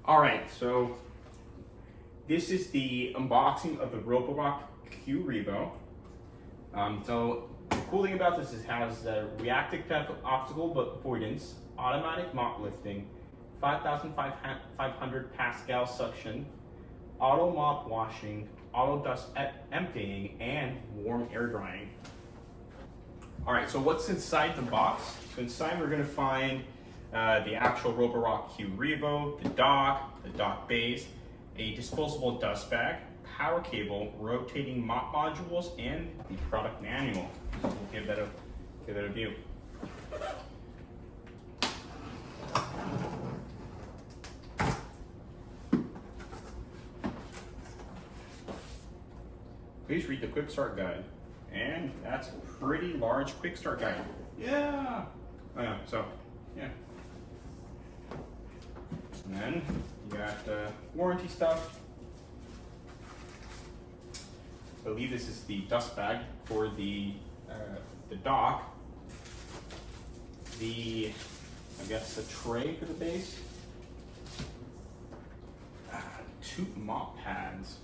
All right, so this is the unboxing of the Roborock Q Revo. So the cool thing about this is it has reactive theft obstacle avoidance, automatic mop lifting, 5,500 Pascal suction, auto mop washing, auto dust emptying, and warm air drying. All right, so what's inside the box? So inside we're gonna find the actual Roborock Q Revo, the dock base, a disposable dust bag, power cable, rotating mop modules, and the product manual. We'll give that a view. Please read the quick start guide. And that's a pretty large quick start guide. Yeah. Oh, yeah. So, yeah. And then you got warranty stuff. I believe this is the dust bag for the dock. I guess the tray for the base. 2 mop pads.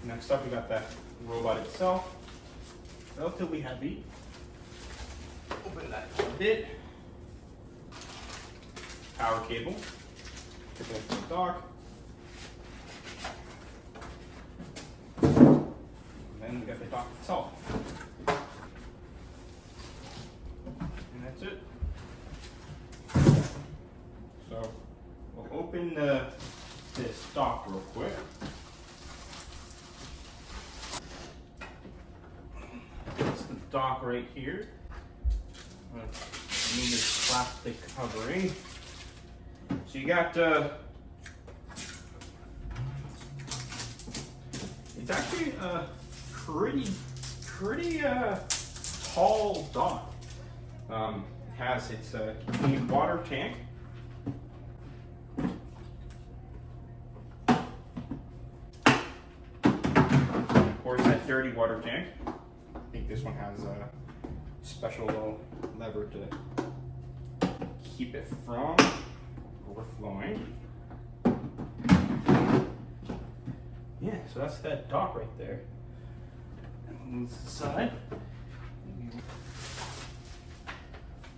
Next up, we got that robot itself. Relatively heavy. Open that a bit. Power cable. Take it to the dock. And then we got the dock itself. And that's it. So we'll open this dock real quick. Dock right here. Remove this plastic covering. So you got it's actually a pretty tall dock. It has its clean water tank. Of course, that dirty water tank. I think this one has a special little lever to keep it from overflowing. Yeah, so that's that dock right there. Move to the side.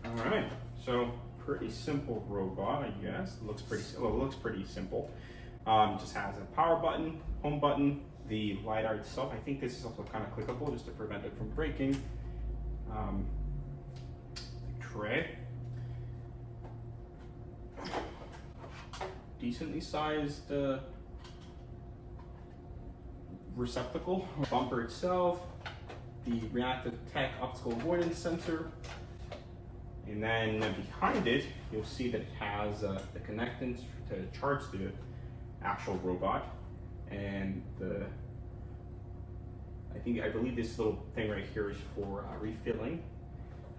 All right, so pretty simple robot, I guess. It looks pretty simple. Just has a power button, home button, the LiDAR itself. I think this is also kind of clickable just to prevent it from breaking. Tray. Decently sized receptacle. Bumper itself. The reactive tech obstacle avoidance sensor. And then behind it, you'll see that it has the connectors to charge the actual robot. And I believe this little thing right here is for refilling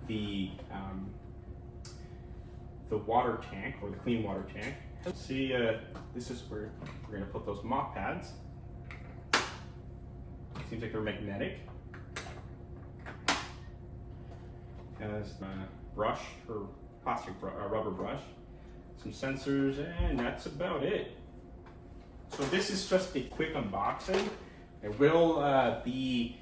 the water tank, or the clean water tank. See, this is where we're gonna put those mop pads. Seems like they're magnetic. Has a brush, or rubber brush, some sensors, and that's about it. So this is just a quick unboxing. I will be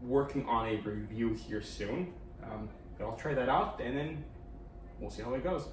working on a review here soon. But I'll try that out, and then we'll see how it goes.